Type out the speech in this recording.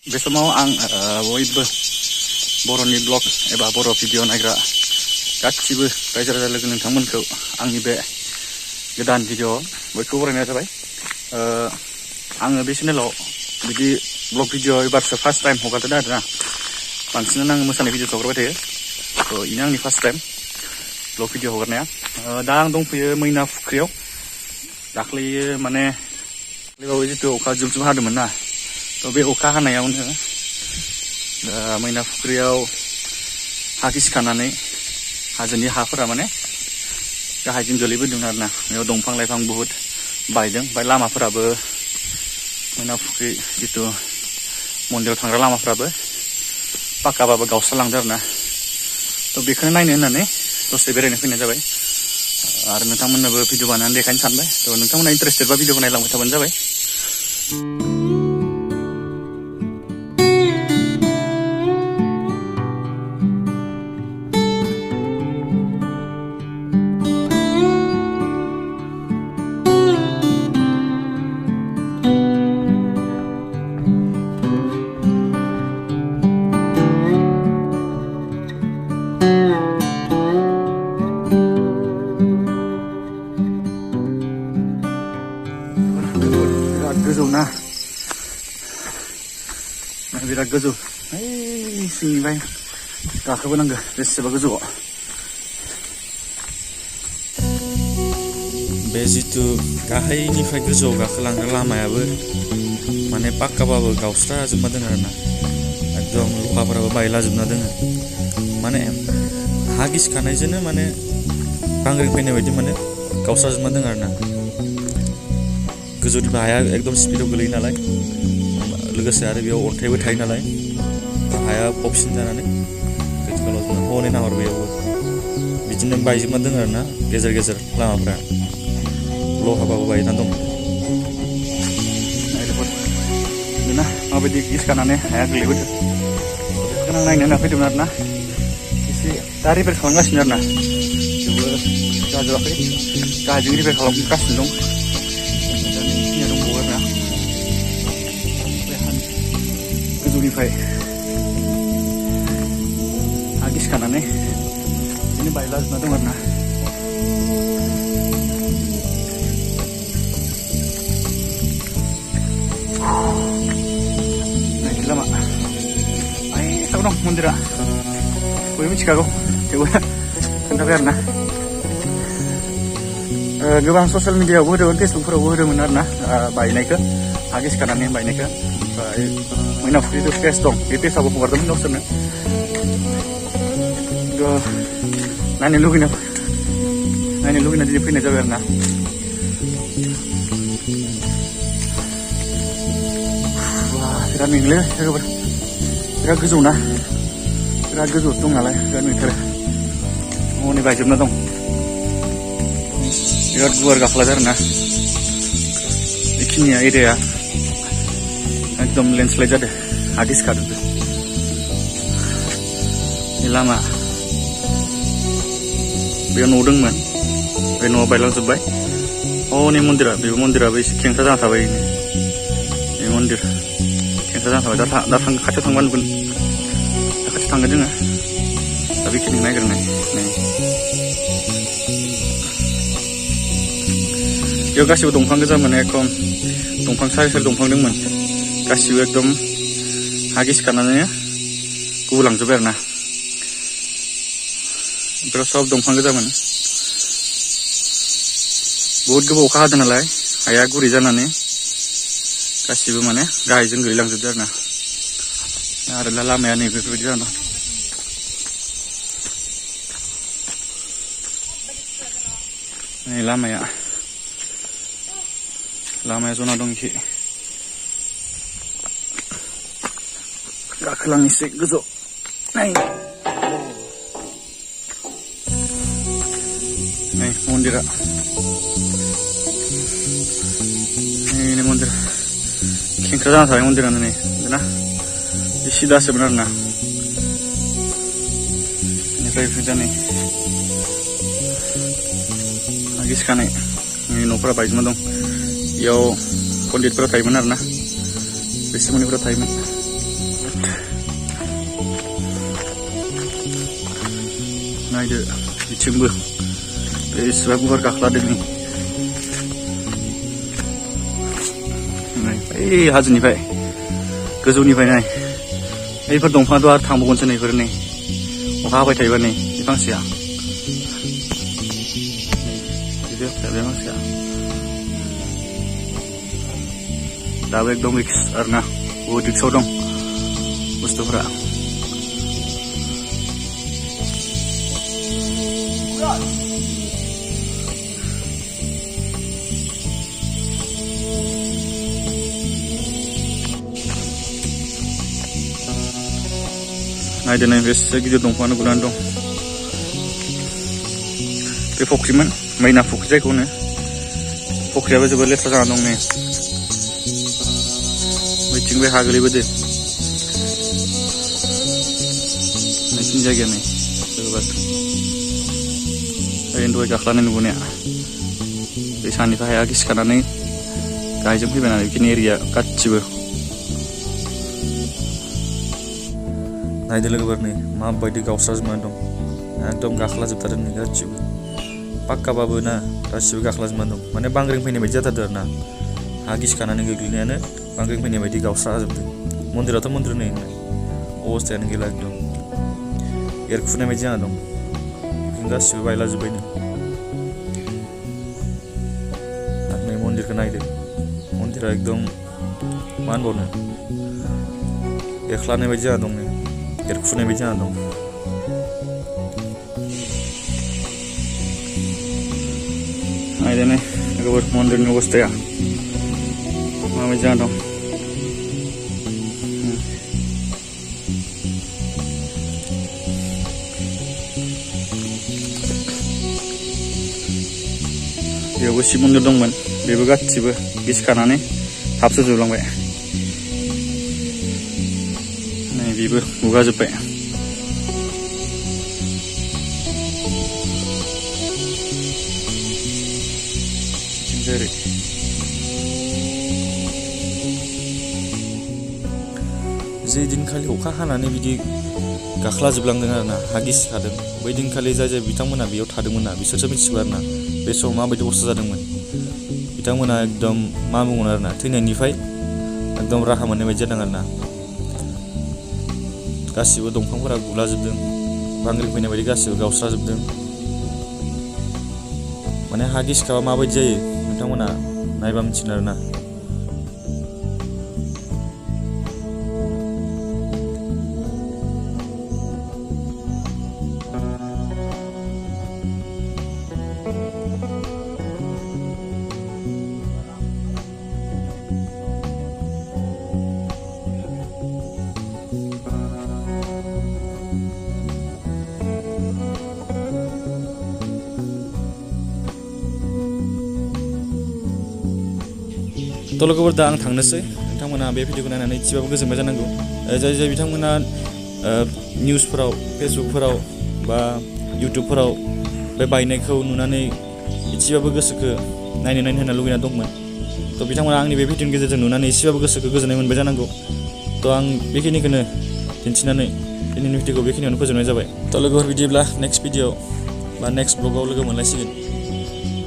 बे समाव आं बयबो बर'नि ब्लग एबा बर' भिडिअ नायग्रा गासिबो रायजो राजा लोगो नोंथांमोनखौ आंनि बे गोदान भिडिअ बयखौबो बरायनाय जाबाय। आङो बे चेनेलाव बिदि ब्लग भिडिअ एबारसो फार्स्ट टाइम हगारदों आरोना। बांसिनानो आङो मोसानाय भिडिअ हगारबाय थायो, बेनो आंनि फार्स्ट टाइम ब्लग भिडिअ हगारनाया। दा आं दंफैयो मैना फुख्रियाव। दाख्लैयो माने दाख्लैबावै जितु अखा जुब जुब हादोंमोन ना, थ' बे अखा हानायावनो मैना फुख्रियाव हा गिसिखानानै हाजोनि हाफोरा माने गाहायजों गोलैबोदों आरोना। बेयाव दंफां लाइफां बुहुद बायदों। ओमफ्राय लामाफोराबो मैना फुख्रि जितु मन्दिराव थांग्रा लामाफ्राबो पाक्काबाबो गावस्रालांदों आरोना। थ' बेखौनो नायनो होननानै दसे बेरायनो फैनाय जाबाय। आरो नोंथांमोननोबो भिडिअ बानायनानै देखायनो सानबाय। थ' नोंथांमोना इन्टारेस्टेडबा भिडिअखौ नायलांबाय थाबानो जाबाय। गोजौ ना, बिराद गोजौ। सिंनिफ्राय गाखोबोनांगौ बेसेबा गोजौआव। बे जितु गाहायनिफ्राय गोजौआव गाखोलांग्रा लामायाबो माने पाक्काबाबो गावस्राजोबना दङ आरोना। एकदम लहाफोराबो बायलाजोबना दङ। माने हा गिसिखानायजोंनो माने बांग्रिं फैनाय बायदि माने गावस्राजोबना दङ आरोना। गोजौनिफ्राय हाया एकदम स्पिडाव गोलैयो नालाय, लोगोसे आरो बेयाव अन्थाइबो थायो नालाय, हाया पक्सिन जानानै गोजौआव हनै नाहर बेयावबो बिदिनो बायजोबना दङ आरोना। गेजेर गेजेर लामाफ्रा लहाबाबो बायनानै दं। बेना माबायदि गिसिखानानै हाया गोलैबोदों, बेखौनो आं नायनो होनना फैदोंमोन आरोना। एसे दा रिपेयार खालामगासिनो आरोना, थेवबो जाजोबाखै। गाहायजों रिपेयार खालामगासिनो दं। गोजौनिफ्राय हा गिसिखानानै बिदिनो बायलाजोबना दं आरोना। नायनि लामा आइसाव दं मन्दिरा, बयबो मिथिखागौ, थेवबो खोन्थाबाय आरोना। गोबां ससियेल मिडियायावबो होदोंमोन, फेसबुकफोरावबो होदोंमोन आरोना बायनायखौ, हा गिसिखानानै बायनायखौ। ओमफ्राय मैना फुख्रिनि पेज दं, बे पेजावबो हगारदोंमोन गावसोरनो। नायनो लुगैना दिनै फैनाय जाबाय आरोना। बिराद मेंलै लोगोफोर, बिराद गोजौ ना, बिराद गोजौ दं नालाय बिराद मेंथारो। हनै बायजोबना दं, बिराद गुवार गाखोलादों आरोना। बेखिनिया एरियाया एकदम लेन्डस्लाइड जादों, हा गिसिखादों। बे लामा, बेयाव न' दंमोन, बे न'आ बायलांजोब्बाय। हनै मन्दिरा, बेबो मन्दिराबो एसे खेंख्रा जाना थाबाय। बे मन्दिर खेंख्रा जाना थाबाय। दा खाथियाव थांबा नुगोन, दा खाथियाव थांगोन जोङो। दा बेखिनि नायग्रोनाय। बेयाव गासिबो दंफां गोजामोन, एकदम दंफां सारि सारि दंफां दंमोन। गासिबो एकदम हा गिसिखानानै गुबुलांजोब्बाय आरोना। बेफोराव सब दंफां गोजामोन। बहुद गोबाव अखा हादों नालाय, हाया गुरै जानानै गासिबो माने गाहायजों गोलैलांजोबदों आरोना। आरो दा लामाया नै बेफोरबायदि जाना दं। नै लामाया जना दं एसे। गाखोलांनोसै गोजौ। नै मन्दिरा, नै मन्दिर खेंख्रा जाना थाबाय मन्दिरानो। नै ना बे सिदासोमोन आरोना। बेनिफ्राय नै हा गिसिखानाय न'फोरा बायजोबना दं। बेयाव पन्डितफोरा थायोमोन आरोना, ऋषिमुनिफोरा थायोमोन। नायदो बिथिंबो बेसेबा गुवार गाख्लादों नै बै हाजोनिफ्राय गोजौनिफ्राय नाय बैफोर दंफाङाथ' आरो थांबावगोनसो नैफोर नै अखा हाबाय थायोबा नै बे फांसेया बे फांसेया दाबो एकदम रिक्स आरोना बहुद रिक्सआव दं बुस्थुफोरा नायदो नै बेसे गिदिर दंफाङानो गुनानै दं बे फख्रिमोन मैना फख्रि जायखौ होनो फख्रियाबो जोबोद लेथ्रा जाना दं नै बैथिं बे हा गोलैबोदो नैथिं जायगाया नै जोबोद ओरैनो दहाय गाख्लानाय नुबोनाया बे सानिफ्राय हाया गिसिखानानै गाहायजों फैबाय नालाय बेखिनि एरिया गासिबो नायदो लोगोफोर नै माबायदि गावस्राजोबनानै दं एकदम गाख्लाजोबथारदों नै गासिबो पाक्काबाबो ना गासिबो गाख्लाजोबनानै दं माने बांग्रिं फैनाय बायदि जाथारदों आरो ना हा गिसिखानानै गोग्लैनायानो बांग्रिं फैनाय बायदि गावस्राजोबदों मन्दिराथ' मन्दिर नै अबस्थायानो गैला एकदम एरखुनाय बायदि जाना दं गासिबो बायलाजोब्बायनो आरो नै मन्दिरखौ नायदो मन्दिरा एकदम मा होनबावनो एरख्लानाय बायदि जाना दं नै एरखुनाय बायदि जाना दं नायदो नै लोगोफोर मन्दिरनि अबस्थाया माबायदि जाना दं बेयावबो शिब मन्दिर दंमोन बेबो गासिबो गिसिखानानै हाबसोजोबलांबाय नै बेबो गुगाजोब्बाय जेरै जे दिनखालि अखा हानानै बिदि गाख्लाजोबलांदों आरो ना हा गिसिखादों बै दिनखालि जाय जाय बिथांमोना बेयाव थादोंमोन ना बिसोरसो मिथिगौ आरो ना बे समाव माबायदि अबस्था जादोंमोन बिथांमोना एकदम मा बुंगोन आरो ना थैनायनिफ्राय एकदम राहा मोननाय बायदि जादों आरो ना गासिबो दंफांफोरा गुलाजोबदों बांग्रिं फैनाय बायदि गासिबो गावस्राजोबदों माने हा गिसिखाबा माबायदि जायो नोंथांमोना नायबा मिथिगोन आरो ना थ' लोगोफोर दा आं थांनोसै नोंथांमोना बे भिडिअखौ नायनानै एसेबाबो गोजोनबाय जानांगौ जाय जाय बिथांमोना निउसफोराव फेसबुकफोराव बा इउटुबफोराव बे बायनायखौ नुनानै एसेबाबो गोसोखौ नायनो होनना लुगैना दंमोन थ' बिथांमोना आंनि बे भिडिअनि गेजेरजों नुनानै एसेबाबो गोसोखौ गोजोननाय मोनबाय जानांगौ थ' आं बेखिनिखौनो दिन्थिनानै दिनैनि भिडिअखौ बेखिनियावनो फोजोबनाय जाबाय थ' लोगोफोर बिदिब्ला नेक्स्ट भिडिअ बा नेक्स्ट ब्लगाव लोगो मोनलायसिगोन